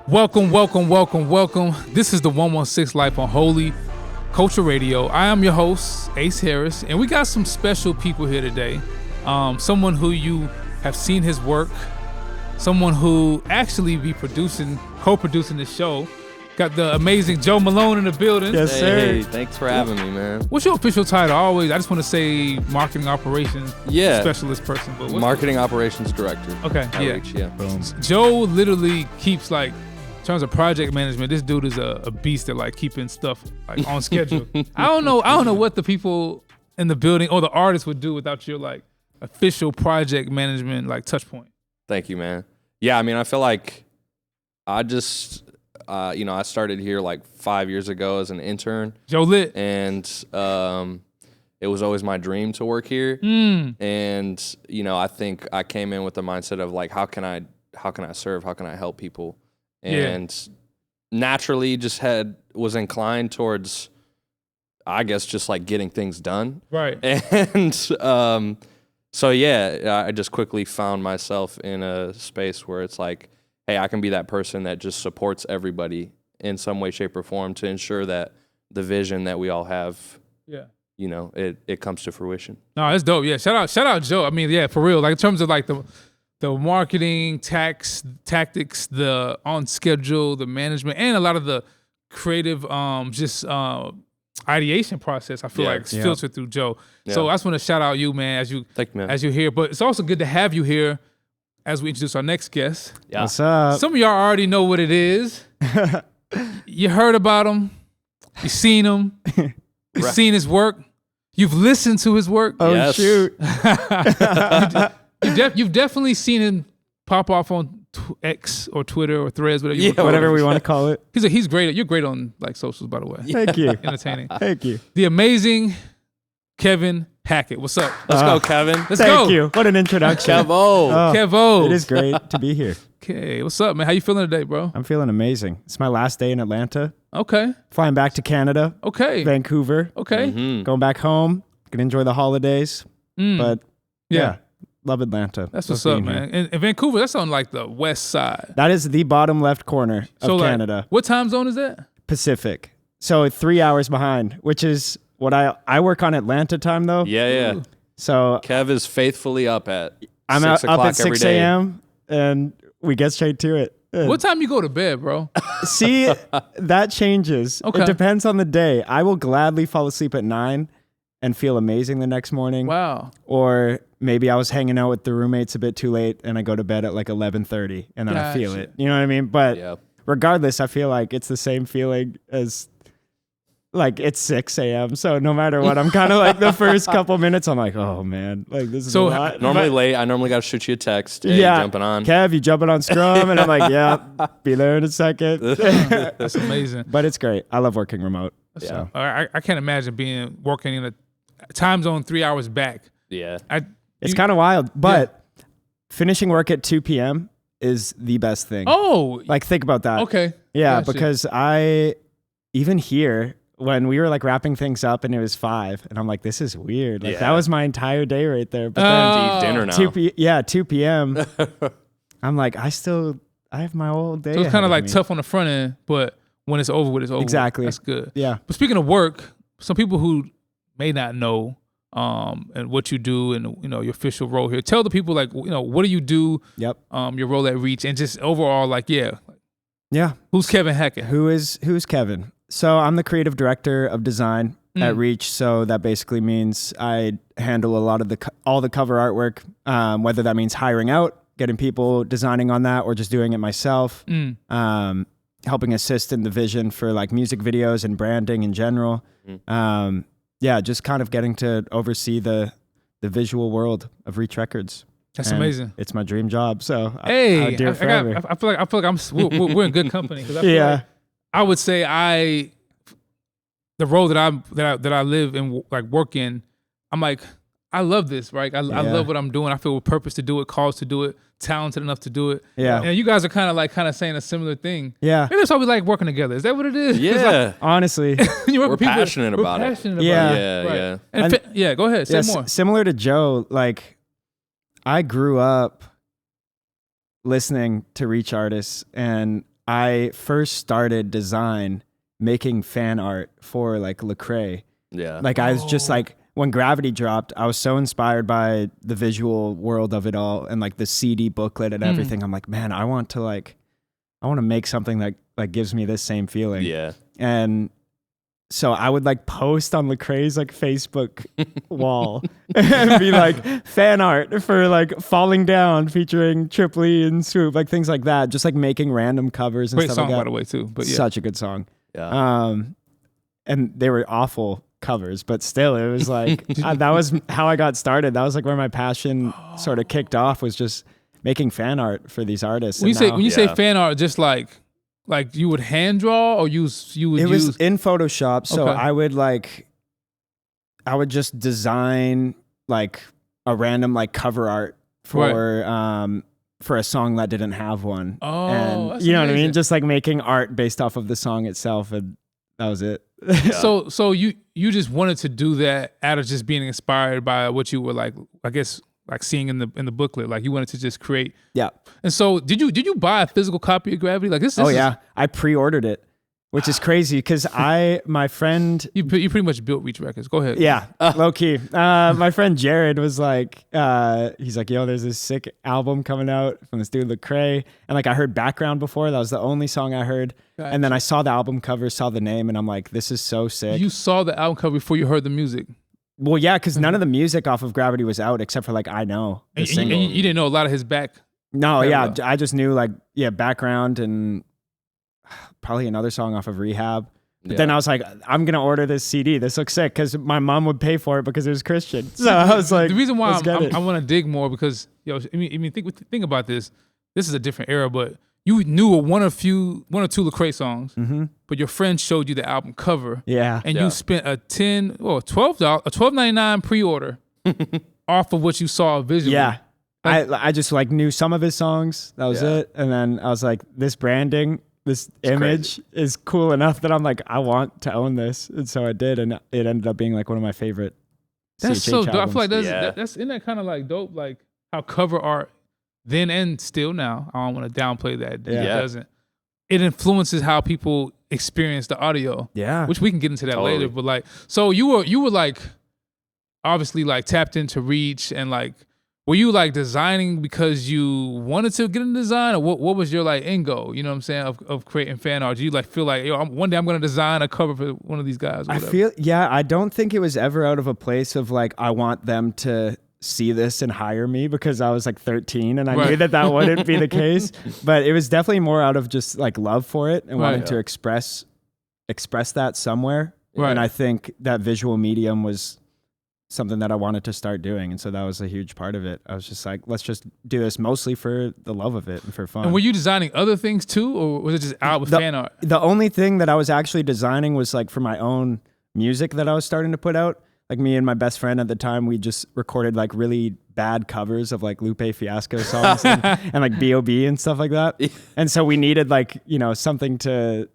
Welcome. This is the 116 Life on Holy Culture Radio. I am your host, Ace Harris, and we got some special people here today. Someone who you have seen his work, someone who actually be co-producing the show. Got the amazing Joe Malone in the building. Yes, sir. Hey, thanks for having me, man. What's your official title? I just want to say marketing operations specialist person. But marketing operations director. Okay, yeah. Reach, yeah. Boom. Joe literally keeps in terms of project management, this dude is a beast at keeping stuff on schedule. I don't know what the people in the building or the artists would do without your official project management touch point. Thank you, man. Yeah, I mean, I feel like I just I started here 5 years ago as an intern. Joe lit. And it was always my dream to work here. And I think I came in with the mindset of how can I serve, how can I help people? And naturally just was inclined towards, I guess, just getting things done. Right. And so yeah, I just quickly found myself in a space where it's hey, I can be that person that just supports everybody in some way, shape, or form to ensure that the vision that we all have, it comes to fruition. No, that's dope. Yeah, shout out Joe. I mean, yeah, for real. In terms of the marketing tactics, the on schedule, the management, and a lot of the creative ideation process, I feel it's filtered through Joe. Yeah. So I just want to shout out you, man, as you're here. But it's also good to have you here as we introduce our next guest. Yeah. What's up? Some of y'all already know what it is. You heard about him. You've seen him. You've seen his work. You've listened to his work. Oh, yes. Shoot. You've definitely seen him pop off on X or Twitter or Threads, whatever we want to call it. He's great. You're great on socials, by the way. Thank you. Entertaining. Thank you. The amazing Kevin Hackett. What's up? Let's go, Kevin. Let's go. Thank you. What an introduction. Kevo. It is great to be here. Okay. What's up, man? How you feeling today, bro? I'm feeling amazing. It's my last day in Atlanta. Okay. Flying back to Canada. Okay. Vancouver. Okay. Mm-hmm. Going back home. Gonna enjoy the holidays. But yeah. Love Atlanta. That's what's up, man. And Vancouver, that's on the west side. That is the bottom left corner of Canada. What time zone is that? Pacific. So 3 hours behind, which is what I work on Atlanta time though. Yeah. So Kev is faithfully up at I'm 6 up o'clock at 6 a.m. and we get straight to it. What time you go to bed, bro? See, that changes. Okay. It depends on the day. I will gladly fall asleep at 9 and feel amazing the next morning. Wow. Or maybe I was hanging out with the roommates a bit too late and I go to bed at 11:30 and then I feel it. You know what I mean? But regardless, I feel like it's the same feeling as it's 6 a.m. So no matter what, I'm kind of the first couple minutes, I'm oh man, this is a lot. Normally late, I normally got to shoot you a text. Hey, jumping on. Kev, you jumping on Scrum? And I'm yeah, be there in a second. That's amazing. But it's great. I love working remote. So. I can't imagine working in a time zone 3 hours back. Yeah. It's kind of wild, but finishing work at 2 p.m. is the best thing. Oh. Think about that. Okay. Yeah, because even here, when we were wrapping things up and it was 5, and I'm this is weird. That was my entire day right there. But then dinner now. 2 p.m. I'm I have my whole day. So it's kind of tough on the front end, but when it's over with, it's over. Exactly. That's good. Yeah. But speaking of work, some people who may not know and what you do and your official role here. Tell the people what do you do? Yep. Your role at Reach and just overall Yeah. Who's Kevin Hackett? Who's Kevin? So I'm the creative director of design at Reach. So that basically means I handle a lot of all the cover artwork, whether that means hiring out, getting people designing on that, or just doing it myself. Helping assist in the vision for music videos and branding in general. Just kind of getting to oversee the visual world of Reach Records. That's and amazing. It's my dream job. So hey, I do it forever. I feel like we're in good company because I feel like I would say the role that I live and work in, I'm I love this, right? I love what I'm doing. I feel with purpose to do it, cause to do it, talented enough to do it. Yeah. And you guys are kind of saying a similar thing. Yeah. Maybe that's why we like working together. Is that what it is? Yeah. Honestly. We're passionate about it. Yeah. And go ahead. Say more. Similar to Joe, I grew up listening to Reach artists and I first started design making fan art for like Lecrae. Yeah. Like I was just like, when Gravity dropped, I was so inspired by the visual world of it all and like the CD booklet and everything. I'm like, man, I want to make something that like gives me this same feeling. Yeah. And so I would like post on Lecrae's like Facebook wall and be like fan art for like Falling Down featuring Triple E and Swoop, like things like that. Just like making random covers and Great stuff song, like that. by the way, too. But yeah. Such a good song. Yeah. And they were awful covers, but still it was like that was how I got started. That was like where my passion sort of kicked off, was just making fan art for these artists. When you say fan art, just like you would hand draw, or you would it use was in Photoshop. So Okay. I would just design like a random like cover art for a song that didn't have one. Oh, and that's you know what I amazing. mean? Just like making art based off of the song itself, and that was it. So you just wanted to do that out of just being inspired by what you were like, I guess, like seeing in the booklet. Like you wanted to just create. Yeah. And so did you buy a physical copy of Gravity? Like this Oh is, yeah, I pre-ordered it, which is crazy because my friend. You pretty much built Reach Records. Go ahead. Yeah, low key. My friend Jared was like, he's like, yo, there's this sick album coming out from this dude Lecrae, and like I heard Background before. That was the only song I heard, Gotcha. and then I saw the album cover, saw the name, and I'm like, this is so sick. You saw the album cover before you heard the music. Well, yeah, because none of the music off of Gravity was out except for like I Know, the And single. you didn't know a lot of his back. No, yeah, catalog. I just knew like Background and probably another song off of Rehab. But then I was like, I'm gonna order this CD. This looks sick, because my mom would pay for it because it was Christian. So I was like, The reason why let's get it. I want to dig more, because think about this. This is a different era, but you knew one or two Lecrae songs, but your friend showed you the album cover. Yeah. And you spent a $12.99 pre-order off of what you saw visually. Yeah. I just like knew some of his songs. That was it. And then I was like, this branding, this image is cool enough that I'm like, I want to own this. And so I did. And it ended up being like one of my favorite That's CHH so dope. I albums. feel like isn't that kind of like dope? Like how cover art then and still now, I don't want to downplay that. It doesn't. It influences how people experience the audio. Yeah. Which we can get into that Totally. later. But like, so you were like obviously like tapped into Reach, and like, were you like designing because you wanted to get into design, or what was your like end goal? You know what I'm saying, of creating fan art? Do you like feel like, yo, one day I'm gonna design a cover for one of these guys? Or whatever? I don't think it was ever out of a place of like, I want them to see this and hire me, because I was like 13 and I knew that wouldn't be the case. But it was definitely more out of just like love for it and wanting to express that somewhere. Right. And I think that visual medium was something that I wanted to start doing. And so that was a huge part of it. I was just like, let's just do this mostly for the love of it and for fun. And were you designing other things too, or was it just out with fan art? The only thing that I was actually designing was like for my own music that I was starting to put out. Like me and my best friend at the time, we just recorded like really bad covers of like Lupe Fiasco songs and like B.O.B. and stuff like that. And so we needed like, something to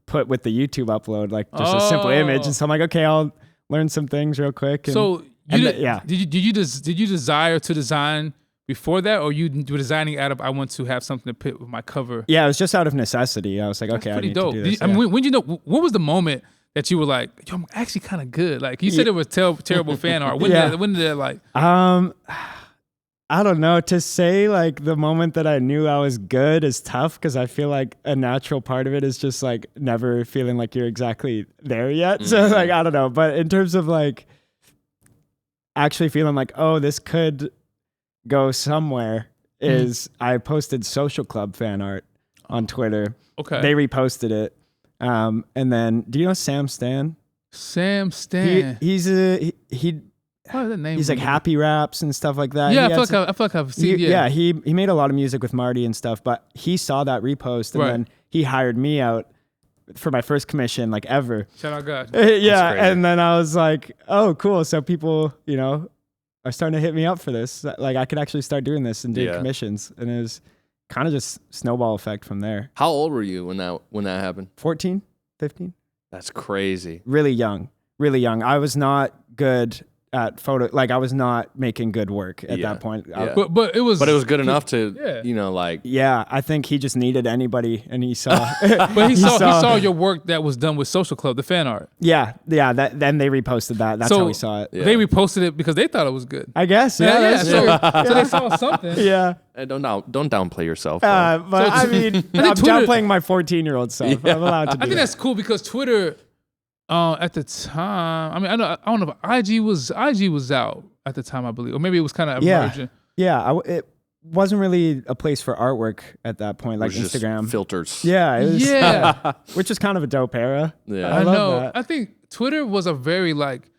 put with the YouTube upload, like just a simple image. And so I'm like, okay, I'll learn some things real quick. And, so did you desire to design before that, or you were designing out of, I want to have something to put with my cover? Yeah, it was just out of necessity. I was like, okay, I Pretty need dope. to do this. I mean, when you know, what was the moment that you were like, yo, I'm actually kind of good? Like you said, it was terrible fan art. When did that like? I don't know. To say like the moment that I knew I was good is tough, because I feel like a natural part of it is just like never feeling like you're exactly there yet. So like, I don't know. But in terms of like actually feeling like, oh, this could go somewhere, is I posted Social Club fan art on Twitter. Okay. They reposted it. And then, do you know Sam Stan? Sam Stan. He's What is that name? like happy raps and stuff like that. Yeah, I feel like I've seen. He made a lot of music with Marty and stuff, but he saw that repost and then he hired me out for my first commission like ever. Shout out God. Yeah, and then I was like, oh, cool. So people, are starting to hit me up for this. Like I could actually start doing this and do commissions, and it was kind of just snowball effect from there. How old were you when that happened? 14, 15. That's crazy. Really young. I was not good at photo. Like I was not making good work at that point. Yeah. But it was good enough to, you know, like. Yeah, I think he just needed anybody, and he saw. But he saw your work that was done with Social Club, the fan art. Yeah. Then they reposted that. That's how we saw it. Yeah. They reposted it because they thought it was good. I guess. Yeah. That's So they saw something. yeah. Don't downplay yourself. But I mean, I'm downplaying my 14-year-old self. I'm allowed to do I think that's cool because Twitter, at the time, I mean, I don't know if IG was out at the time, I believe, or maybe it was kind of emerging. Yeah. It wasn't really a place for artwork at that point, like Instagram. Just filters. Yeah. It was, Yeah. which is kind of a dope era. Yeah. I love know. that. I think Twitter was a very like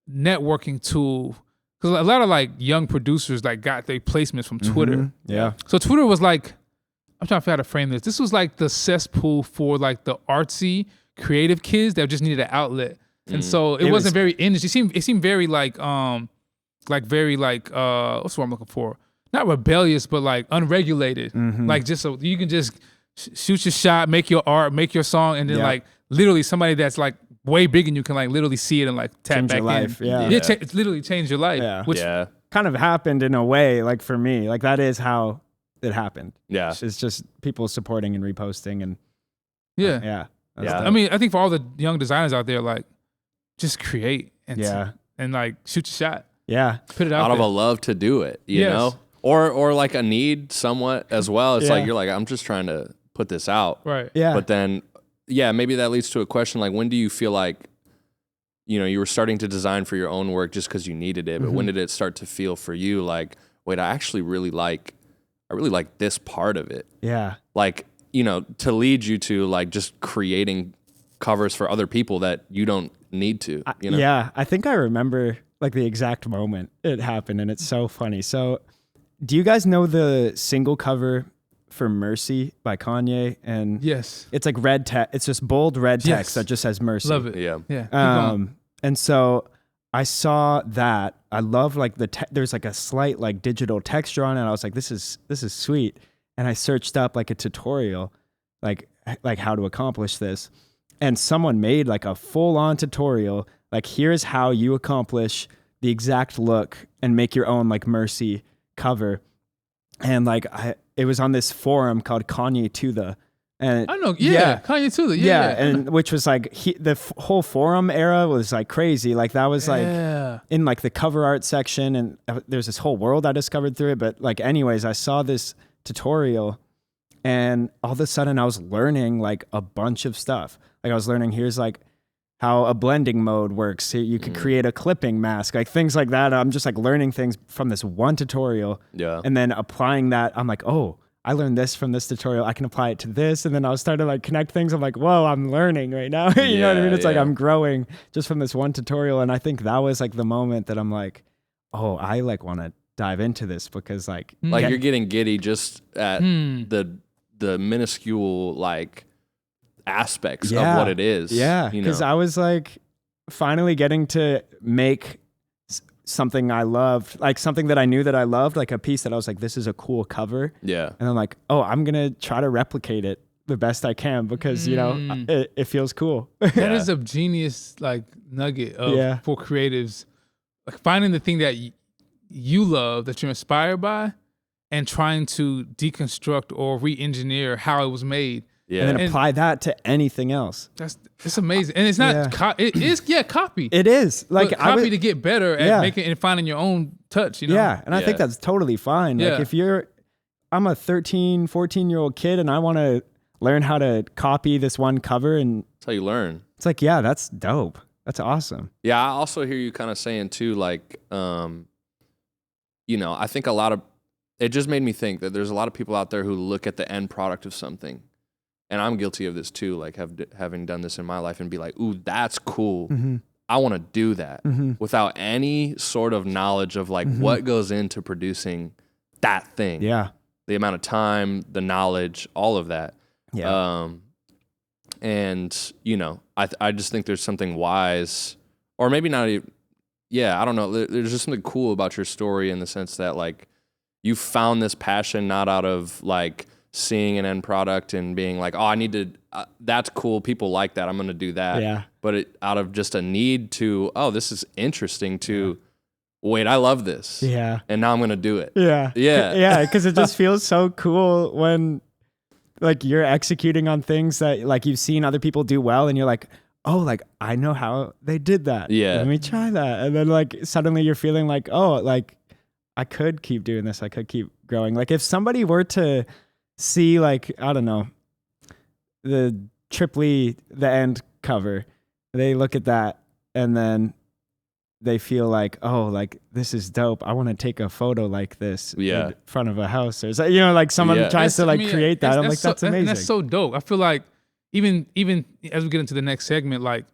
networking tool because a lot of like young producers like got their placements from Twitter. Yeah. So Twitter was like, I'm trying to figure out how to frame this. This was like the cesspool for like the artsy, creative kids that just needed an outlet. And so it wasn't very industry. It seemed very like very like what's the word I'm looking for? Not rebellious, but like unregulated. Like just so you can just shoot your shot, make your art, make your song, and then like literally somebody that's like way bigger than you can like literally see it and like tap Change back your life. in. Yeah. It's literally changed your life. Yeah. Which kind of happened in a way, like for me. Like that is how it happened. Yeah. It's just people supporting and reposting and yeah. That's I mean, I think for all the young designers out there, like just create and and like shoot your shot. Yeah. Put it out Out of there. a love to do it, you know? Or like a need somewhat as well. It's like, you're like, I'm just trying to put this out. Right. Yeah. But then, maybe that leads to a question like, when do you feel like, you know, you were starting to design for your own work just because you needed it, but when did it start to feel for you like, wait, I really like this part of it. Yeah. Like, you know, to lead you to like just creating covers for other people that you don't need to, you know? Yeah. I think I remember like the exact moment it happened, and it's so funny. So do you guys know the single cover for Mercy by Kanye? And Yes. it's like red text. It's just bold red text that just says Mercy. Love it. Yeah. Yeah. Keep going. And so I saw that. I love like there's like a slight like digital texture on it. I was like, this is sweet. And I searched up like a tutorial, like how to accomplish this. And someone made like a full on tutorial. Like, here's how you accomplish the exact look and make your own like Mercy cover. And like it was on this forum called Kanye to the. And I know, Kanye too. Yeah, and which was like the whole forum era was like crazy. Like that was like in like the cover art section, and there's this whole world I discovered through it. But like, anyways, I saw this tutorial, and all of a sudden I was learning like a bunch of stuff. Like I was learning here's like how a blending mode works. Here you could create a clipping mask, like things like that. I'm just like learning things from this one tutorial, and then applying that. I'm like, oh, I learned this from this tutorial. I can apply it to this. And then I was starting to like connect things. I'm like, whoa, I'm learning right now. You know what I mean? It's like I'm growing just from this one tutorial. And I think that was like the moment that I'm like, oh, I like want to dive into this because like you're getting giddy just at the minuscule like aspects of what it is. Yeah. Because I was like finally getting to make something I loved, like something that I knew that I loved, like a piece that I was like, this is a cool cover. Yeah. And I'm like, oh, I'm going to try to replicate it the best I can because, you know, it feels cool. That is a genius like nugget of for creatives, like finding the thing that you love, that you're inspired by, and trying to deconstruct or re-engineer how it was made. Yeah. And then apply that to anything else. It's amazing. And it's not, it is copy. It is. Like copy to get better at making and finding your own touch, you know? Yeah. And I think that's totally fine. Like if I'm a 13, 14-year-old kid and I want to learn how to copy this one cover, and that's how you learn. It's like, yeah, that's dope. That's awesome. Yeah. I also hear you kind of saying too, like, you know, I think it just made me think that there's a lot of people out there who look at the end product of something. And I'm guilty of this too, like having done this in my life and be like, ooh, that's cool. I want to do that without any sort of knowledge of like what goes into producing that thing. Yeah. The amount of time, the knowledge, all of that. Yeah. And, you know, I just think there's something wise, or maybe not even, I don't know. There's just something cool about your story in the sense that like you found this passion not out of like seeing an end product and being like, oh, I need to, that's cool. People like that. I'm going to do that. Yeah. But out of just a need to, oh, this is interesting to wait, I love this. Yeah. And now I'm going to do it. Yeah. Yeah. Yeah. Because it just feels so cool when like you're executing on things that like you've seen other people do well, and you're like, oh, like I know how they did that. Yeah. Let me try that. And then like suddenly you're feeling like, oh, like I could keep doing this. I could keep growing. Like if somebody were to see like, I don't know, the Triply, the end cover, they look at that and then they feel like, oh, like this is dope. I want to take a photo like this in front of a house, or you know, like someone tries to like create that. I'm like, that's amazing. And that's so dope. I feel like even as we get into the next segment, like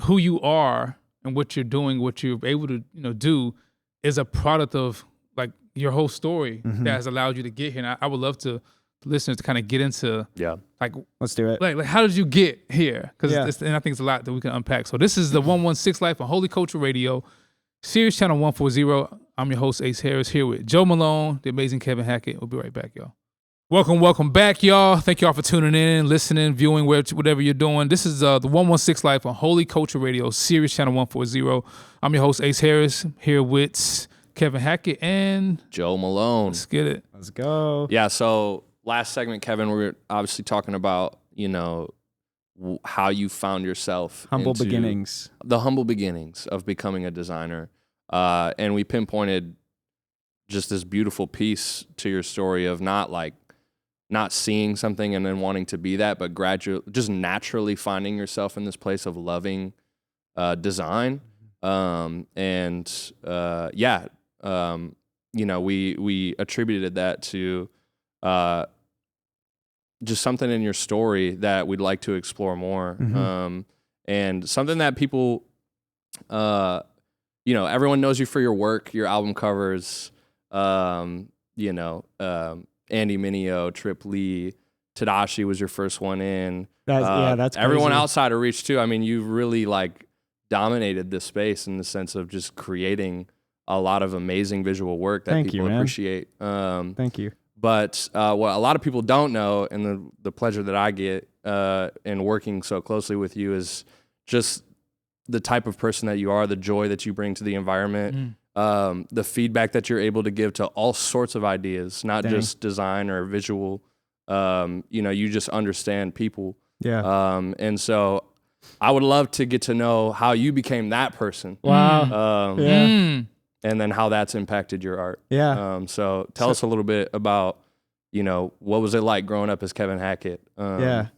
who you are and what you're doing, what you're able to do, is a product of like your whole story that has allowed you to get here. And I would love to listeners to kind of get into like, let's do it. Like how did you get here? Because and I think it's a lot that we can unpack. So this is the 116 Life on Holy Culture Radio, Sirius Channel 140. I'm your host, Ace Harris, here with Joe Malone, the amazing Kevin Hackett. We'll be right back, y'all. Welcome back, y'all. Thank y'all for tuning in, listening, viewing, whatever you're doing. This is the 116 Life on Holy Culture Radio, Sirius Channel 140. I'm your host, Ace Harris, here with Kevin Hackett and Joe Malone. Let's get it. Let's go. Yeah, so last segment, Kevin, we were obviously talking about, how you found yourself. Humble beginnings. The humble beginnings of becoming a designer. And we pinpointed just this beautiful piece to your story of not seeing something and then wanting to be that, but gradually, just naturally finding yourself in this place of loving design. We attributed that to just something in your story that we'd like to explore more. And something that people, everyone knows you for your work, your album covers, Andy Mineo, Trip Lee, Tadashi was your first one in. That's crazy. Everyone outside of Reach too. I mean, you've really dominated this space in the sense of just creating a lot of amazing visual work that people appreciate. Thank you. But what a lot of people don't know, and the pleasure that I get in working so closely with you, is just the type of person that you are, the joy that you bring to the environment, the feedback that you're able to give to all sorts of ideas, not just design or visual. You just understand people. Yeah. And so I would love to get to know how you became that person. Wow. And then how that's impacted your art. Yeah. So tell us a little bit about, what was it like growing up as Kevin Hackett? Yeah.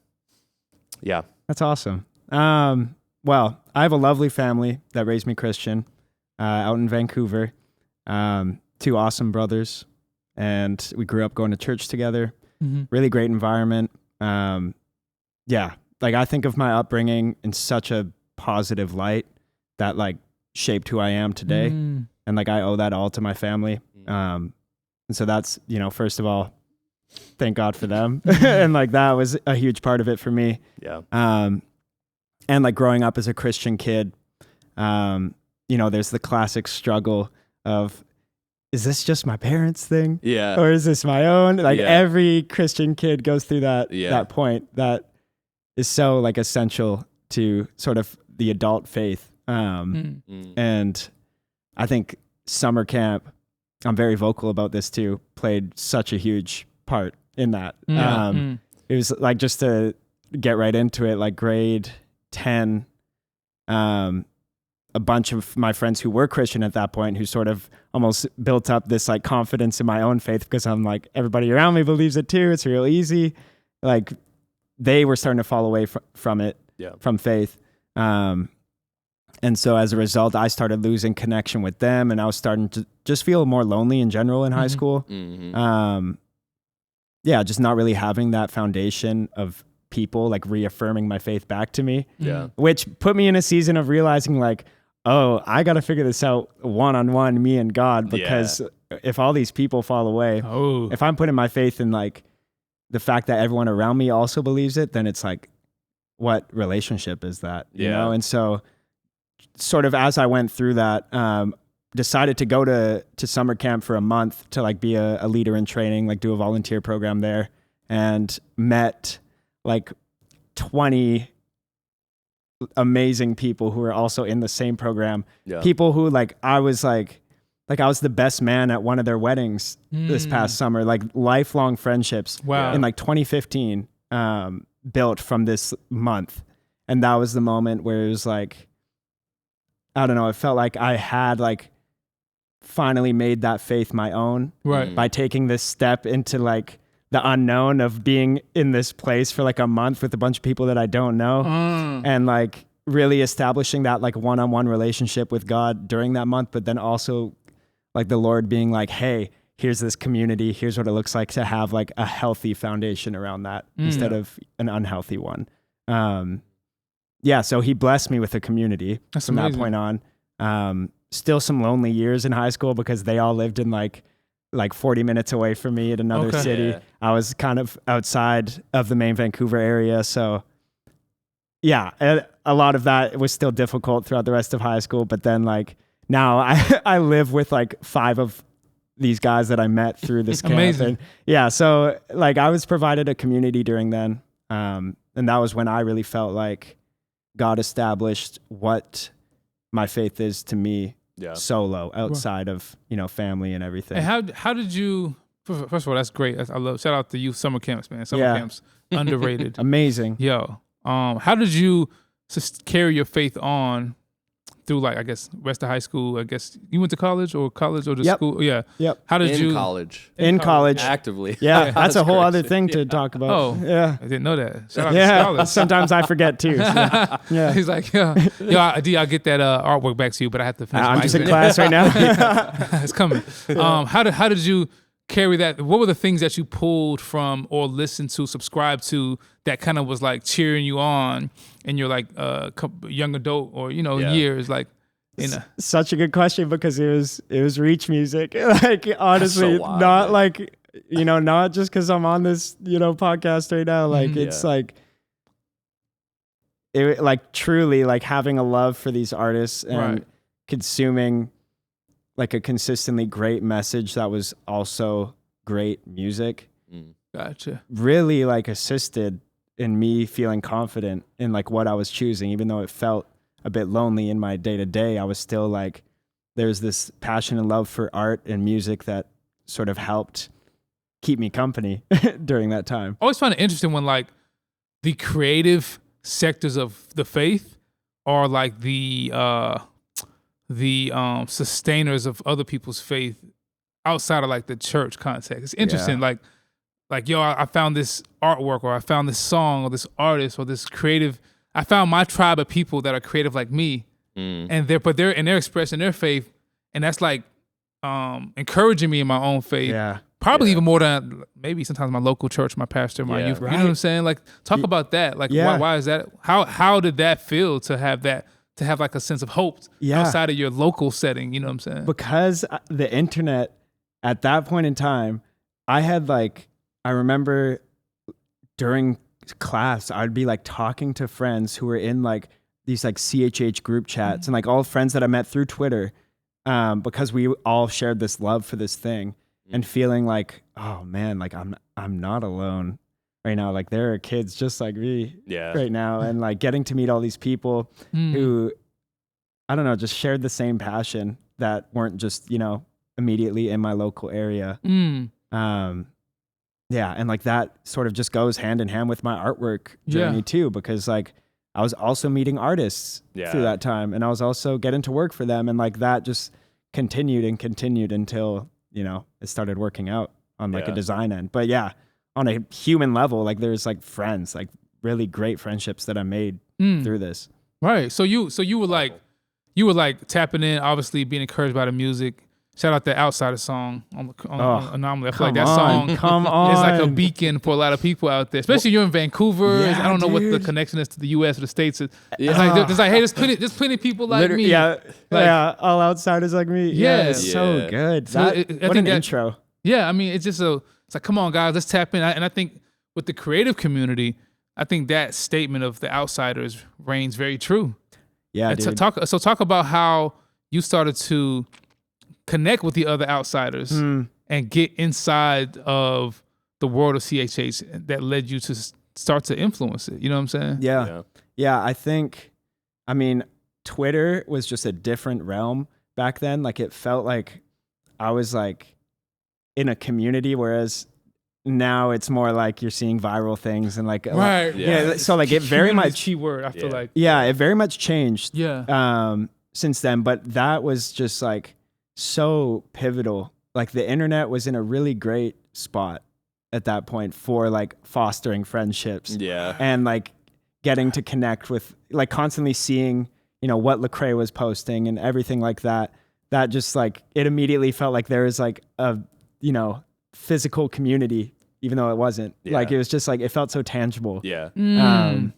That's awesome. Well, I have a lovely family that raised me Christian out in Vancouver. 2 awesome brothers. And we grew up going to church together. Really great environment. I think of my upbringing in such a positive light that shaped who I am today. And I owe that all to my family. And so that's, first of all, thank God for them. And that was a huge part of it for me. Yeah. And growing up as a Christian kid, there's the classic struggle of, is this just my parents' thing? Yeah. Or is this my own? Every Christian kid goes through that point that is so essential to sort of the adult faith. And I think summer camp, I'm very vocal about this too, played such a huge part in that. It was just to get right into it, grade 10, a bunch of my friends who were Christian at that point, who sort of almost built up this confidence in my own faith, because I'm everybody around me believes it too. It's real easy. They were starting to fall away from it, from faith. And so as a result, I started losing connection with them, and I was starting to just feel more lonely in general in high school. Just not really having that foundation of people reaffirming my faith back to me, which put me in a season of realizing I got to figure this out one-on-one, me and God, because if all these people fall away, if I'm putting my faith in the fact that everyone around me also believes it, then it's what relationship is that, you know? And so sort of as I went through that, decided to go to summer camp for a month to be a leader in training, do a volunteer program there, and met 20 amazing people who were also in the same program. People who I was like I was the best man at one of their weddings this past summer, like lifelong friendships in like 2015, built from this month. And that was the moment where it was like, I don't know, it felt like I had like finally made that faith my own by taking this step into like the unknown of being in this place for like a month with a bunch of people that I don't know and like really establishing that like one-on-one relationship with God during that month, but then also like the Lord being like, hey, here's this community, here's what it looks like to have like a healthy foundation around that instead of an unhealthy one. So he blessed me with a community from that point on. Still some lonely years in high school because they all lived in like 40 minutes away from me in another city. Yeah. I was kind of outside of the main Vancouver area. So yeah, a lot of that was still difficult throughout the rest of high school. But then like now I live with like 5 of these guys that I met through this camp. Amazing. And yeah. So like I was provided a community during then. And that was when I really felt like God established what my faith is to me solo outside of, family and everything. And how did you, first of all, that's great. I love, shout out to youth summer camps, man. Summer camps, underrated. Amazing. Yo, how did you just carry your faith on through like, I guess, rest of high school? I guess you went to college or just school? Yeah. Yep. How did In college. Actively. Yeah. That's a whole other thing to talk about. Oh, yeah. I didn't know that. Shout out to scholars. Sometimes I forget too. So, yeah. He's like, I'll get that artwork back to you, but I have to finish. I'm just in class right now. It's coming. How did you carry that? What were the things that you pulled from or listened to, subscribed to that kind of was like cheering you on in your like young adult or years? Like, such a good question because it was Reach music. Like honestly, so wild, not man. Like not just because I'm on this podcast right now. Like it's like it like truly like having a love for these artists and consuming like a consistently great message that was also great music. Gotcha. Really like assisted in me feeling confident in like what I was choosing, even though it felt a bit lonely in my day-to-day. I was still like, there's this passion and love for art and music that sort of helped keep me company during that time. I always find it interesting when like the creative sectors of the faith are like the sustainers of other people's faith outside of like the church context. It's interesting. Like I found this artwork or I found this song or this artist or this creative. I found my tribe of people that are creative like me, and they're expressing their faith, and that's like encouraging me in my own faith. Yeah. Probably even more than maybe sometimes my local church, my pastor, my youth. Right. You know what I'm saying? Like talk about that. Like why is that? How did that feel to have that? To have like a sense of hope outside of your local setting. You know what I'm saying? Because the internet at that point in time, I remember during class, I'd be like talking to friends who were in like these like CHH group chats and like all friends that I met through Twitter, because we all shared this love for this thing and feeling like, oh man, like I'm not alone right now. Like there are kids just like me right now, and like getting to meet all these people who, I don't know, just shared the same passion that weren't just immediately in my local area. Yeah, and like that sort of just goes hand in hand with my artwork journey too, because like I was also meeting artists through that time, and I was also getting to work for them, and like that just continued until it started working out on like a design end. But yeah, on a human level, like there's like friends, like really great friendships that I made through this. Right. So you were like tapping in, obviously being encouraged by the music. Shout out the Outsider song on Anomaly. I feel like that song is like a beacon for a lot of people out there, especially you're in Vancouver. I don't know what the connection is to the U.S. or the States. It's like there's plenty of people like me. Yeah, all outsiders like me. Yeah, it's so good. What an intro. Yeah, I mean, it's just it's like, come on, guys, let's tap in. And I think with the creative community, I think that statement of the outsiders reigns very true. Yeah, dude. Talk about how you started to connect with the other outsiders and get inside of the world of CHH that led you to start to influence it. You know what I'm saying? Yeah. I think, Twitter was just a different realm back then. Like it felt like I was like in a community, whereas now it's more like you're seeing viral things and like right. Yeah. So like it very much key word. I feel like it very much changed. Yeah. Since then, but that was just like so pivotal. Like the internet was in a really great spot at that point for like fostering friendships. Yeah. And like getting to connect with, like constantly seeing, you know, what Lecrae was posting and everything like that. That just like, it immediately felt like there was like a, you know, physical community, even though it wasn't. Yeah. Like it was just like, it felt so tangible. Yeah. And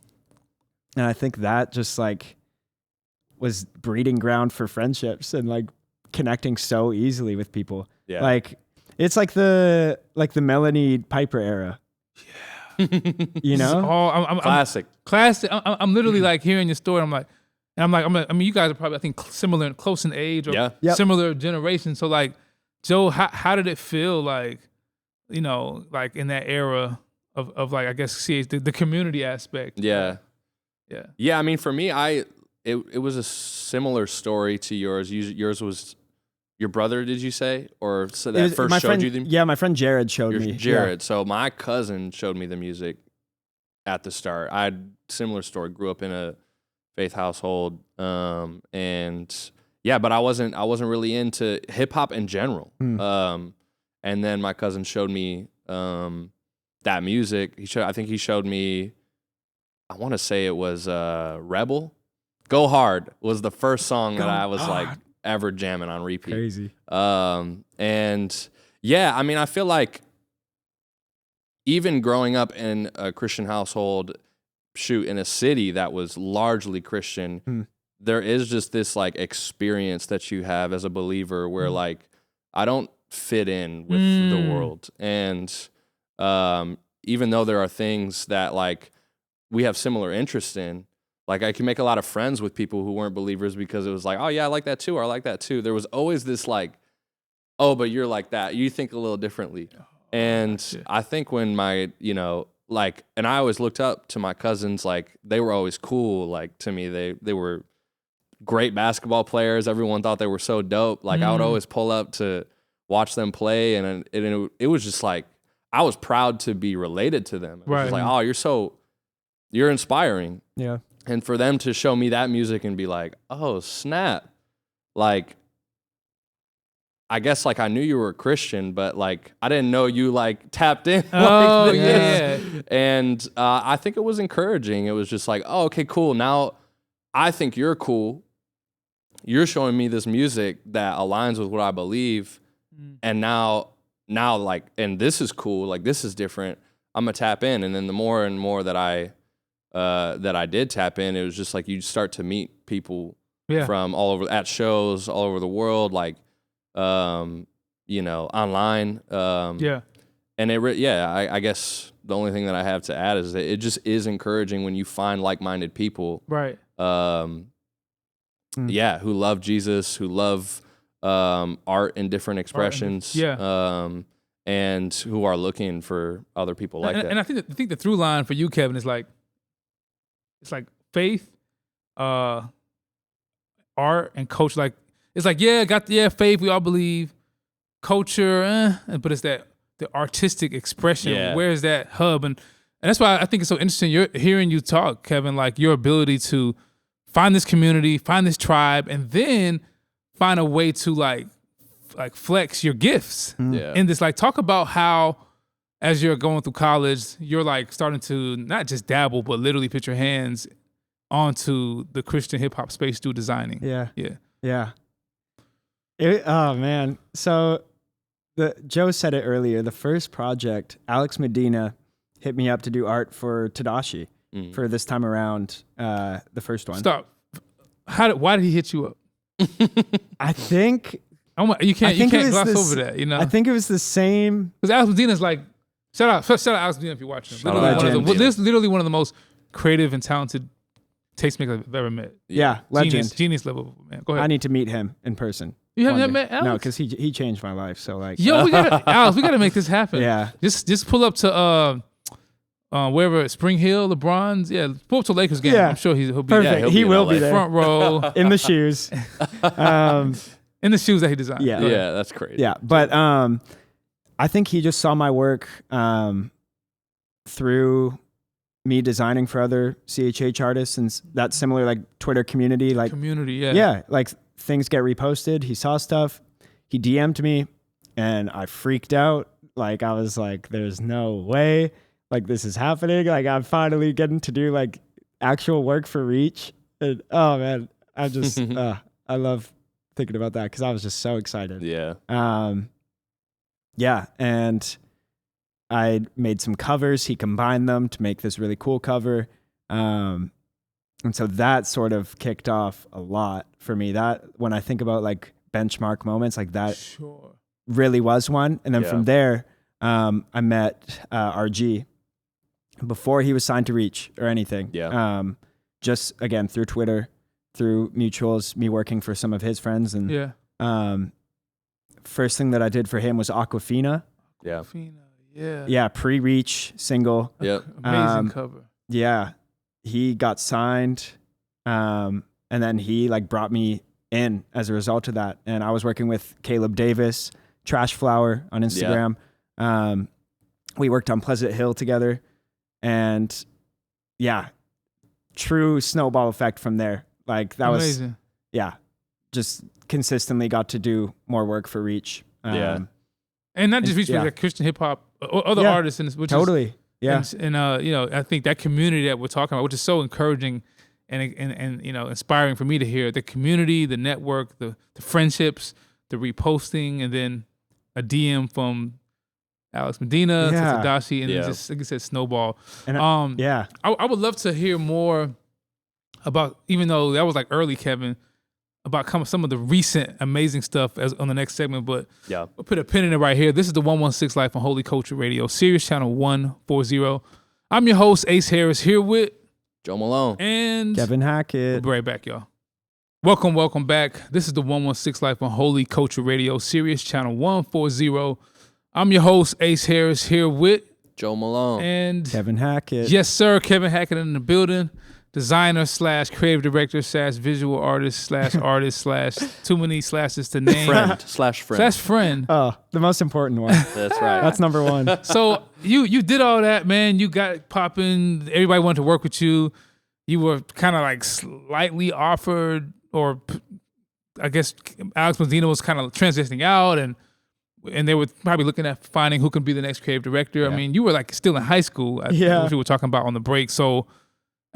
I think that just like was breeding ground for friendships and like connecting so easily with people. Yeah. Like it's like the Melanie Piper era. Yeah. You know? I'm classic. Classic. I'm literally like hearing your story. I'm like, I mean, you guys are probably, I think, similar and close in age or similar generation. So like, Joe, how did it feel like, you know, like in that era of like, I guess, the community aspect? Yeah. Yeah. Yeah. I mean, for me, it was a similar story to yours. Yours was your brother, did you say? Or so that first showed you the music? Yeah, my friend Jared showed me. Jared. Yeah. So my cousin showed me the music at the start. I had similar story, grew up in a faith household. And yeah, but I wasn't really into hip hop in general. And then my cousin showed me that music. I think he showed me, I want to say it was Rebel. Go Hard was the first song that I was like ever jamming on repeat. Crazy. And yeah, I mean, I feel like even growing up in a Christian household, in a city that was largely Christian, there is just this like experience that you have as a believer where like I don't fit in with the world. And even though there are things that like we have similar interests in, like I can make a lot of friends with people who weren't believers because it was like, oh yeah, I like that too, or I like that too. There was always this like, oh, but you're like that. You think a little differently. And I think when my, you know, like, and I always looked up to my cousins, like they were always cool. Like to me, they were great basketball players. Everyone thought they were so dope. Like I would always pull up to watch them play. And it was just like, I was proud to be related to them. It was just like, oh, you're inspiring. Yeah. And for them to show me that music and be like, oh, snap. Like, I guess like I knew you were a Christian, but like I didn't know you like tapped in like this. Yeah. And I think it was encouraging. It was just like, oh, okay, cool. Now I think you're cool. You're showing me this music that aligns with what I believe. And now like, and this is cool. Like this is different. I'm gonna tap in. And then the more and more that I did tap in, it was just like you start to meet people from all over at shows all over the world, like you know, online. And I guess the only thing that I have to add is that it just is encouraging when you find like-minded people, right? Yeah, who love Jesus, who love art in different expressions, and who are looking for other people like that. And I think the through line for you, Kevin, is like, it's like faith, art, and culture. Like it's like faith. We all believe. Culture, but it's that the artistic expression. Yeah. Where is that hub? And that's why I think it's so interesting. You're hearing you talk, Kevin. Like your ability to find this community, find this tribe, and then find a way to like flex your gifts in this. Like talk about how, as you're going through college, you're like starting to not just dabble, but literally put your hands onto the Christian hip hop space through designing. Yeah. Oh man. So Joe said it earlier. The first project, Alex Medina hit me up to do art for Tadashi for this time around. The first one. Stop. Why did he hit you up? I think you can't gloss over that. You know. I think it was the same. Because Alex Medina's like, shout out Alex Medina if you're watching. This is literally one of the most creative and talented tastemakers I've ever met. Yeah, legend. Genius level, man. Go ahead. I need to meet him in person. You haven't met Alex? No, because he changed my life. So like, yo, Alex, we gotta make this happen. Yeah. Just pull up to wherever Spring Hill, LeBron's. Yeah, pull up to Lakers game. Yeah. I'm sure he'll be perfect. there. He will be there. Front row in the shoes. In the shoes that he designed. Yeah. Yeah, that's crazy. Yeah, but I think he just saw my work through me designing for other CHH artists, and that similar like Twitter community, like Community, yeah. yeah, like things get reposted. He saw stuff, he DM'd me, and I freaked out. Like I was like, "There's no way, like this is happening. Like I'm finally getting to do like actual work for Reach." And oh man, I just I love thinking about that because I was just so excited. Yeah. Yeah, and I made some covers. He combined them to make this really cool cover. And so that sort of kicked off a lot for me. That when I think about like benchmark moments, like that really was one. And then from there, I met RG before he was signed to Reach or anything. Yeah. Just again through Twitter, through mutuals, me working for some of his friends. And first thing that I did for him was Aquafina. Yeah. Yeah, pre-Reach single. Yep. Amazing cover. Yeah, he got signed, and then he like brought me in as a result of that. And I was working with Caleb Davis, Trash Flower on Instagram. We worked on Pleasant Hill together, and yeah, true snowball effect from there. Like that Amazing. was just consistently got to do more work for Reach. And not just Reach, but like Christian hip hop, or other artists, and which totally. Is, yeah. And you know, I think that community that we're talking about, which is so encouraging and you know, inspiring for me to hear, the community, the network, the friendships, the reposting, and then a DM from Alex Medina to Tadashi, and then just like I said, snowball. And I would love to hear more about, even though that was like early Kevin, about some of the recent amazing stuff as on the next segment, but we'll put a pin in it right here. This is the 116 Life on Holy Culture Radio, Sirius Channel 140. I'm your host, Ace Harris, here with Joe Malone and Kevin Hackett. We'll be right back, y'all. Welcome back. This is the 116 Life on Holy Culture Radio, Sirius Channel 140. I'm your host, Ace Harris, here with Joe Malone and Kevin Hackett. Yes, sir, Kevin Hackett in the building. Designer / creative director / visual artist / artist / too many slashes to name. Friend. Oh, the most important one. That's right. That's number one. So you did all that, man. You got popping. Everybody wanted to work with you. You were kind of like slightly offered, or I guess Alex Medina was kind of transitioning out, and they were probably looking at finding who could be the next creative director. Yeah. I mean, you were like still in high school. Which we were talking about on the break. So.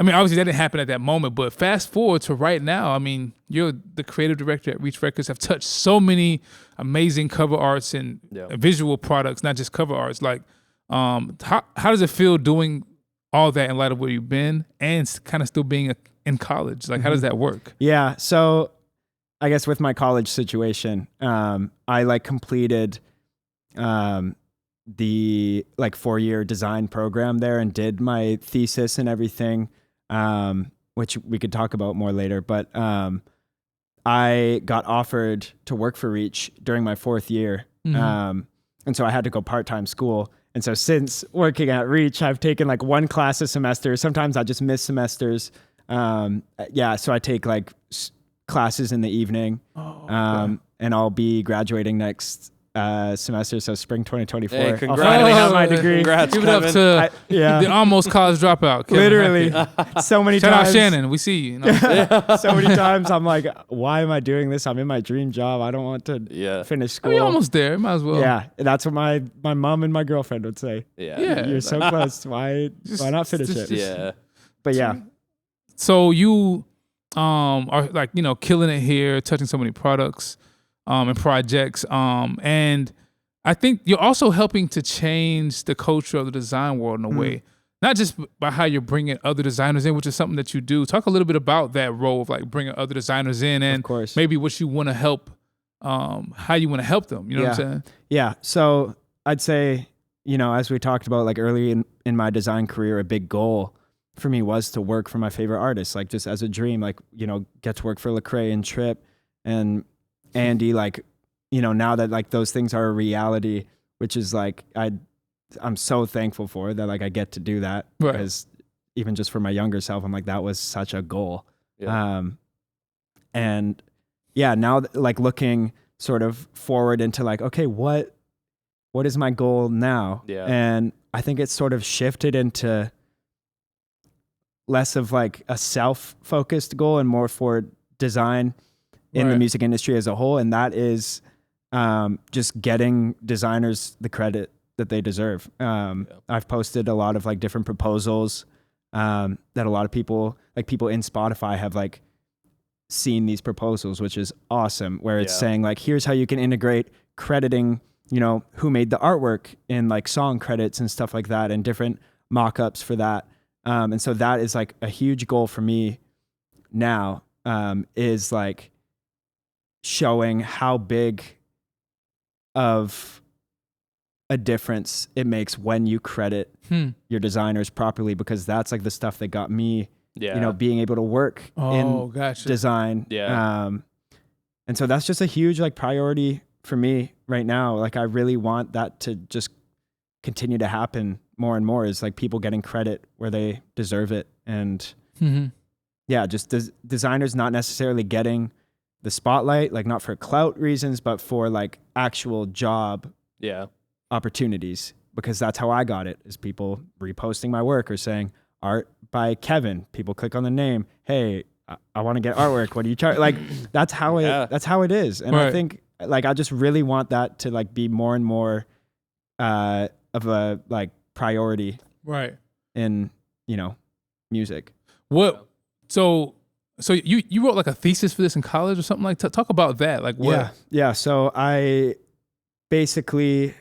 I mean, obviously that didn't happen at that moment, but fast forward to right now, I mean, you're the creative director at Reach Records, have touched so many amazing cover arts and visual products, not just cover arts. Like, how does it feel doing all that in light of where you've been and kind of still being in college? Like, how does that work? Yeah, so I guess with my college situation, I like completed the like 4-year design program there and did my thesis and everything. Which we could talk about more later, but I got offered to work for Reach during my 4th year. And so I had to go part-time school. And so since working at Reach, I've taken like 1 class a semester. Sometimes I just miss semesters. So I take like classes in the evening. And I'll be graduating next semester, so spring 2024. Hey, I'll finally have my degree. Congrats, Give it up to the almost college dropout. Kevin. Literally, so many Shout times. out Shannon, we see you. So many times I'm like, why am I doing this? I'm in my dream job. I don't want to finish school. You're almost there. Might as well. Yeah, that's what my mom and my girlfriend would say. Yeah. You're so close. Why not finish it? Yeah. But yeah. So you are like, you know, killing it here, touching so many products. And projects. And I think you're also helping to change the culture of the design world in a way, not just by how you're bringing other designers in, which is something that you do. Talk a little bit about that role of like bringing other designers in and maybe what you want to help, how you want to help them. You know what I'm saying? Yeah. So I'd say, you know, as we talked about like early in my design career, a big goal for me was to work for my favorite artists, like just as a dream, like, you know, get to work for Lecrae and Tripp and Andy, like, you know, now that like those things are a reality, which is like, I'm so thankful for that. Like I get to do that because even just for my younger self, I'm like, that was such a goal. And now like looking sort of forward into like, okay, what is my goal now? Yeah. And I think it's sort of shifted into less of like a self-focused goal and more for design in the music industry as a whole. And that is just getting designers the credit that they deserve. I've posted a lot of like different proposals that a lot of people in Spotify have like seen these proposals, which is awesome, where it's saying like, here's how you can integrate crediting, who made the artwork in like song credits and stuff like that, and different mock-ups for that. And so that is like a huge goal for me now, is like showing how big of a difference it makes when you credit your designers properly, because that's like the stuff that got me, being able to work in design. Yeah. And so that's just a huge like priority for me right now. Like I really want that to just continue to happen more and more, is like people getting credit where they deserve it. And just designers not necessarily getting the spotlight, like not for clout reasons, but for like actual job opportunities, because that's how I got it, is people reposting my work or saying art by Kevin. People click on the name. Hey, I want to get artwork. What do you charge? Like that's how it is. And I think like, I just really want that to like be more and more of a like priority in, music. What? So you wrote like a thesis for this in college or something like that? Talk about that. Like what? Yeah. So I basically,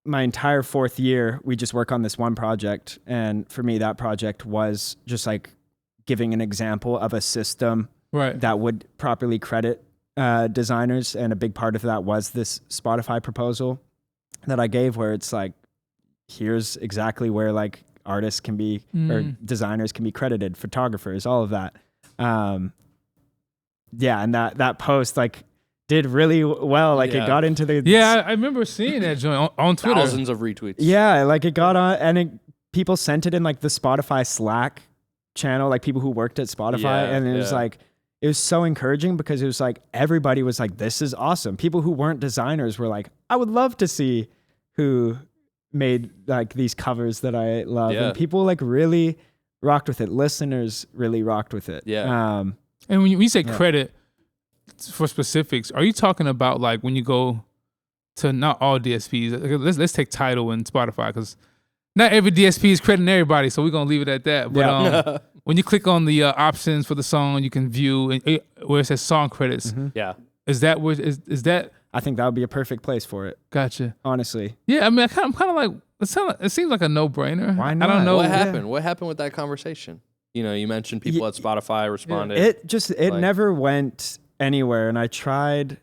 my entire fourth year, we just work on this one project. And for me, that project was just like giving an example of a system that would properly credit designers. And a big part of that was this Spotify proposal that I gave, where it's like, here's exactly where like artists can be, or designers can be credited, photographers, all of that. And that post like did really well. Like it got into the... Yeah, I remember seeing that joint on Twitter. Thousands of retweets. Yeah, like it got on, and people sent it in like the Spotify Slack channel, like people who worked at Spotify. And it was like, it was so encouraging, because it was like, everybody was like, this is awesome. People who weren't designers were like, I would love to see who made like these covers that I love. And people like really rocked with it. Listeners really rocked with it. And when you say credit for specifics, are you talking about like when you go to not all DSPs? Let's take Tidal and Spotify, because not every DSP is crediting everybody, so we're gonna leave it at that. But when you click on the options for the song, you can view where it says song credits. Is that where is that? I think that would be a perfect place for it. Gotcha. Honestly. Yeah, I mean, I'm kind of like, it seems like a no-brainer. Why not? I don't know. What happened? What happened with that conversation? You mentioned people at Spotify responded. It never went anywhere, and I tried.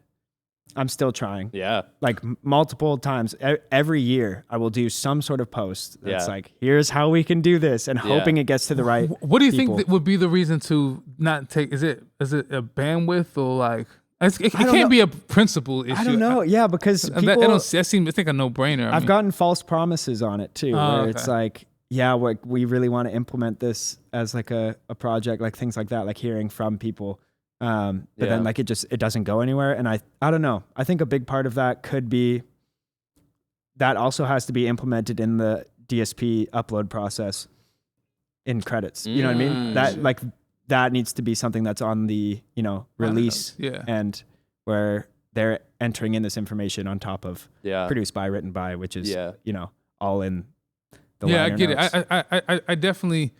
I'm still trying. Yeah. Like multiple times. Every year, I will do some sort of post that's like, here's how we can do this, and hoping it gets to the right What do you people. think that would be the reason to not take, is it a bandwidth, or like, it can't be a principle issue. I don't know. Yeah, because people... that seems, I think, a no-brainer. I've gotten false promises on it too, where it's like, we really want to implement this as like a project, like things like that, like hearing from people. But then like it doesn't go anywhere. And I don't know. I think a big part of that could be that also has to be implemented in the DSP upload process in credits. You know what I mean? That like, that needs to be something that's on the, release and where they're entering in this information on top of produced by, written by, which is, all in the liner I get notes. it. I definitely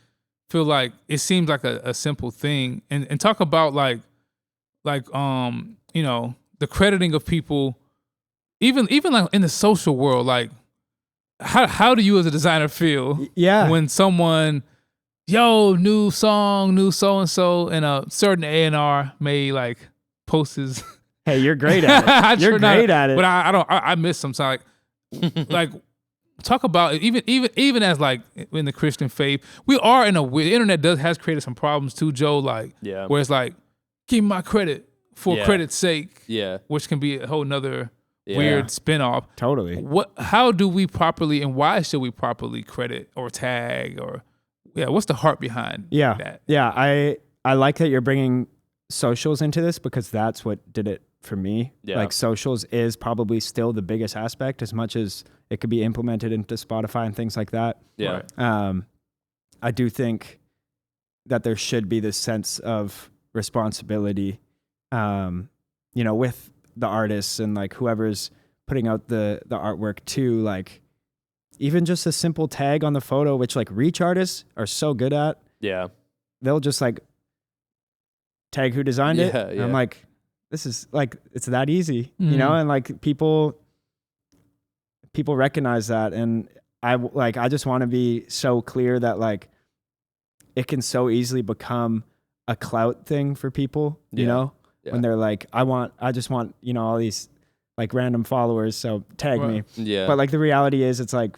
feel like it seems like a simple thing. And talk about like the crediting of people, even like in the social world, like how do you as a designer feel when someone, new song, new so-and-so, and a certain A&R may like post his... Hey, you're great at it. You're great at it. But I miss sometimes. Like talk about it, even as like in the Christian faith, we are in a weird... The internet has created some problems too, Joe, like where it's like, give me my credit for credit's sake, which can be a whole nother weird spinoff. Totally. How do we properly, and why should we properly credit or tag, or what's the heart behind that? Yeah, I like that you're bringing socials into this because that's what did it for me. Yeah. Like socials is probably still the biggest aspect, as much as it could be implemented into Spotify and things like that. Yeah. I do think that there should be this sense of responsibility, with the artists and like whoever's putting out the artwork too. Like even just a simple tag on the photo, which like Reach artists are so good at. Yeah. They'll just like tag who designed it. Yeah. I'm like, this is like, it's that easy, and like people recognize that. And I just want to be so clear that like it can so easily become a clout thing for people, when they're like, I just want, all these like random followers. So tag me. Yeah. But like the reality is it's like,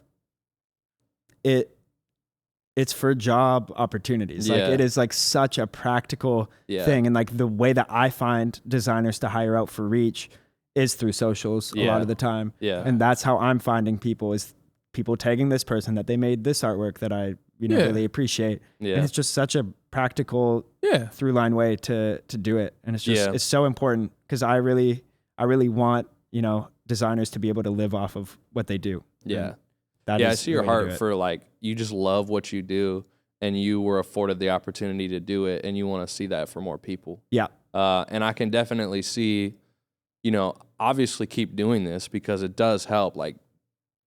it's for job opportunities. Like it is like such a practical thing. And like the way that I find designers to hire out for Reach is through socials a lot of the time. Yeah. And that's how I'm finding people, is people tagging this person that they made this artwork that I, really appreciate. Yeah. And it's just such a practical through line way to do it. And it's just, it's so important because I really want, designers to be able to live off of what they do. Yeah. And I see your heart for like, you just love what you do and you were afforded the opportunity to do it and you want to see that for more people. Yeah. And I can definitely see, obviously keep doing this because it does help. Like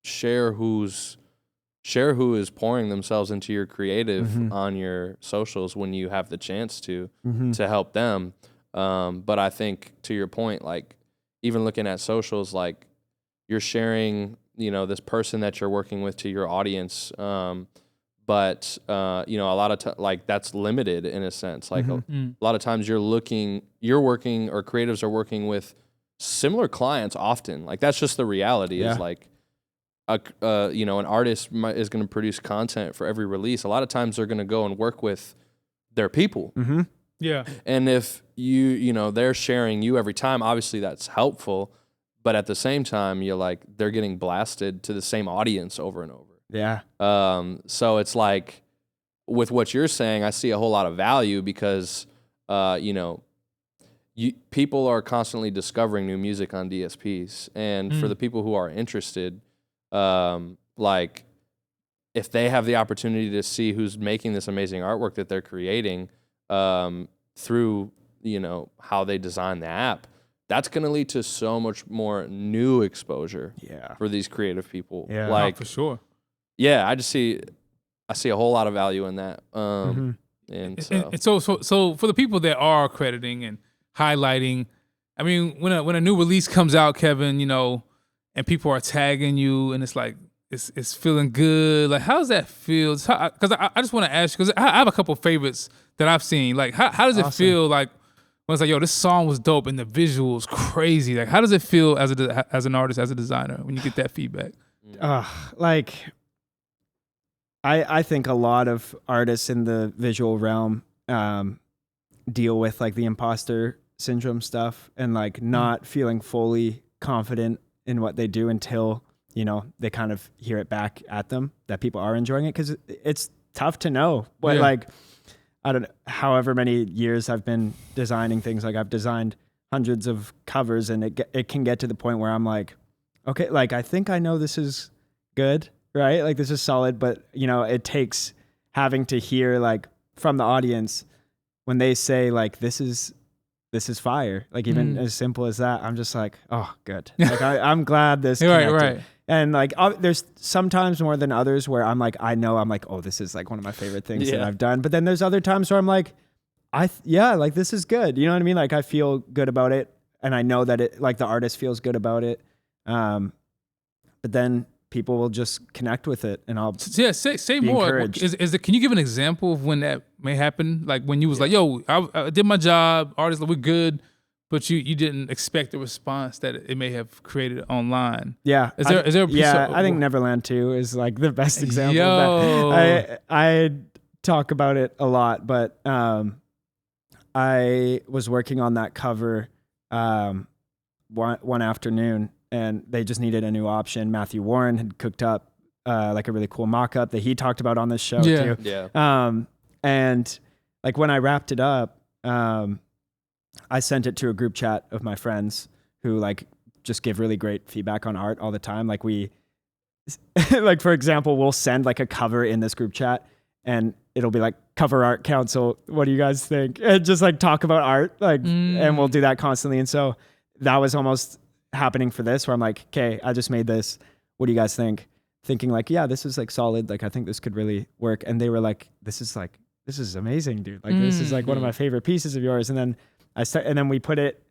share who is pouring themselves into your creative on your socials when you have the chance to help them. But I think to your point, like even looking at socials, like you're sharing, this person that you're working with to your audience. But a lot of like that's limited in a sense. Like a lot of times you're working or creatives are working with similar clients often. Like that's just the reality is like, an artist is going to produce content for every release. A lot of times they're going to go and work with their people. Yeah. And if they're sharing you every time, obviously that's helpful. But at the same time, you're like, they're getting blasted to the same audience over and over. Yeah. So it's like, with what you're saying, I see a whole lot of value because, people are constantly discovering new music on DSPs. And for the people who are interested, like if they have the opportunity to see who's making this amazing artwork that they're creating through, how they design the app, that's going to lead to so much more new exposure for these creative people. Yeah, like for sure. Yeah, I see a whole lot of value in that. And so for the people that are crediting and highlighting, I mean, when a new release comes out, Kevin, and people are tagging you, and it's like it's feeling good. Like, how does that feel? Because I just want to ask you, because I have a couple favorites that I've seen. Like, how does it feel like when it's like, yo, this song was dope and the visuals crazy? Like, how does it feel as an artist, as a designer, when you get that feedback? I think a lot of artists in the visual realm deal with like the imposter syndrome stuff and like not feeling fully confident in what they do until, they kind of hear it back at them that people are enjoying it. Cause it's tough to know, but like, I don't know, however many years I've been designing things, like I've designed hundreds of covers and it can get to the point where I'm like, okay, like I think I know this is good, right? Like this is solid, but it takes having to hear like from the audience when they say like, this is fire. Like even as simple as that, I'm just like, oh, good. Like I'm glad this connected. Right. And like, there's sometimes more than others where I'm like, oh, this is like one of my favorite things that I've done. But then there's other times where I'm like, like this is good. You know what I mean? Like I feel good about it. And I know that it, like the artist feels good about it. But then people will just connect with it, and I'll say more. Can you give an example of when that may happen? Like when you was like, "Yo, I did my job, artists, we're good," but you didn't expect the response that it may have created online. Yeah, is there a piece I think Neverland 2 is like the best example of that. I talk about it a lot, but I was working on that cover one afternoon. And they just needed a new option. Matthew Warren had cooked up like a really cool mock-up that he talked about on this show too. Yeah. And like when I wrapped it up, I sent it to a group chat of my friends who like just give really great feedback on art all the time. Like like for example, we'll send like a cover in this group chat and it'll be like cover art council. What do you guys think? And just like talk about art, like, and we'll do that constantly. And so that was almost happening for this, where I'm like, okay, I just made this. What do you guys think? Thinking like, yeah, this is like solid. Like, I think this could really work. And they were like, this is amazing, dude. Like, this is like one of my favorite pieces of yours. And then and then we put it,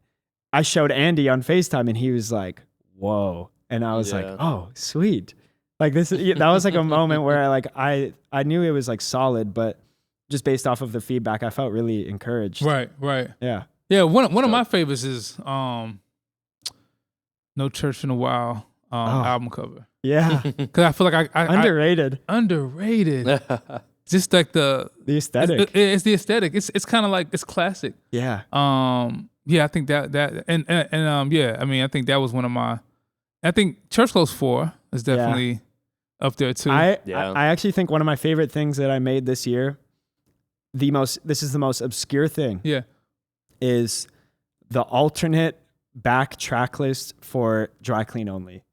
I showed Andy on FaceTime and he was like, whoa. And I was like, oh, sweet. Like that was like a moment where I knew it was like solid, but just based off of the feedback, I felt really encouraged. Right. Yeah. Yeah. One of my favorites is No Church in a While album cover. Yeah. Because I feel like I underrated. Just like the aesthetic. It's the aesthetic. It's kind of like, it's classic. Yeah. Yeah, I think that yeah, I mean, I think that was one of my. I think Church Clothes 4 is definitely up there too. I actually think one of my favorite things that I made this year, this is the most obscure thing. Yeah. Is the alternate back track list for Dry Clean Only.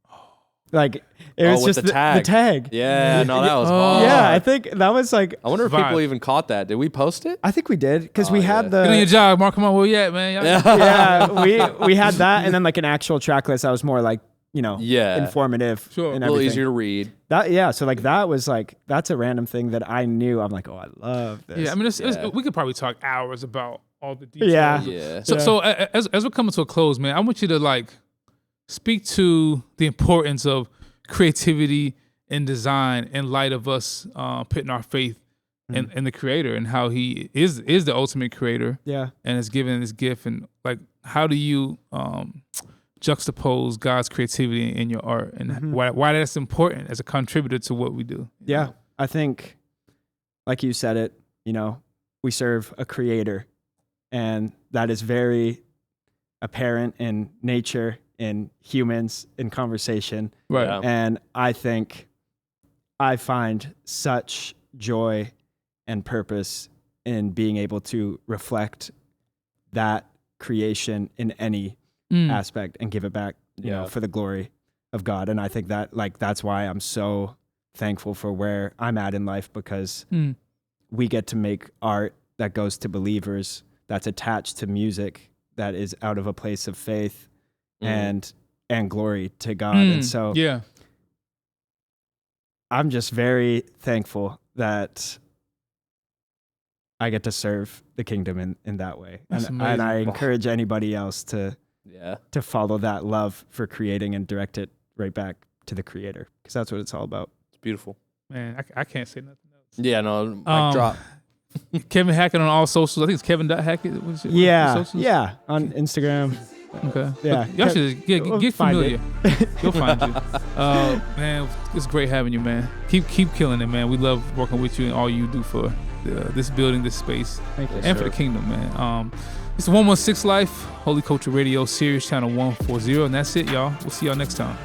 Like it was just the tag. Yeah, no, that was hard. Yeah, I think that was like. I wonder if people even caught that. Did we post it? I think we did because we had the. Get on your job, Mark. Come on, where you at, man? Yeah, we had that, and then like an actual track list that was more like, informative. Sure, a little easier to read. So like that was like, that's a random thing that I knew. I'm like, oh, I love this. Yeah, I mean, we could probably talk hours about all the details. Yeah. So as we're coming to a close, man, I want you to like speak to the importance of creativity and design in light of us putting our faith in the creator and how he is the ultimate creator. Yeah. And is given this gift. And like, how do you juxtapose God's creativity in your art and why that's important as a contributor to what we do? Yeah. I think, like you said it, we serve a creator, and that is very apparent in nature, in humans, in conversation. Right. Yeah. And I think I find such joy and purpose in being able to reflect that creation in any aspect and give it back, you know, for the glory of God. And I think that that's why I'm so thankful for where I'm at in life, because we get to make art that goes to believers, that's attached to music, that is out of a place of faith and glory to God. And so I'm just very thankful that I get to serve the kingdom in that way. And I encourage anybody else to follow that love for creating and direct it right back to the creator, because that's what it's all about. It's beautiful. Man, I can't say nothing else. Yeah, no, mic drop. Kevin Hackett on all socials. I think it's Kevin.Hackett. Yeah, on Instagram. Okay. Yeah. Y'all should get familiar. You'll find you. Man, it's great having you, man. Keep killing it, man. We love working with you and all you do for this building, this space, and for the kingdom, man. It's 116 Life, Holy Culture Radio, Sirius Channel 140, and that's it, y'all. We'll see y'all next time.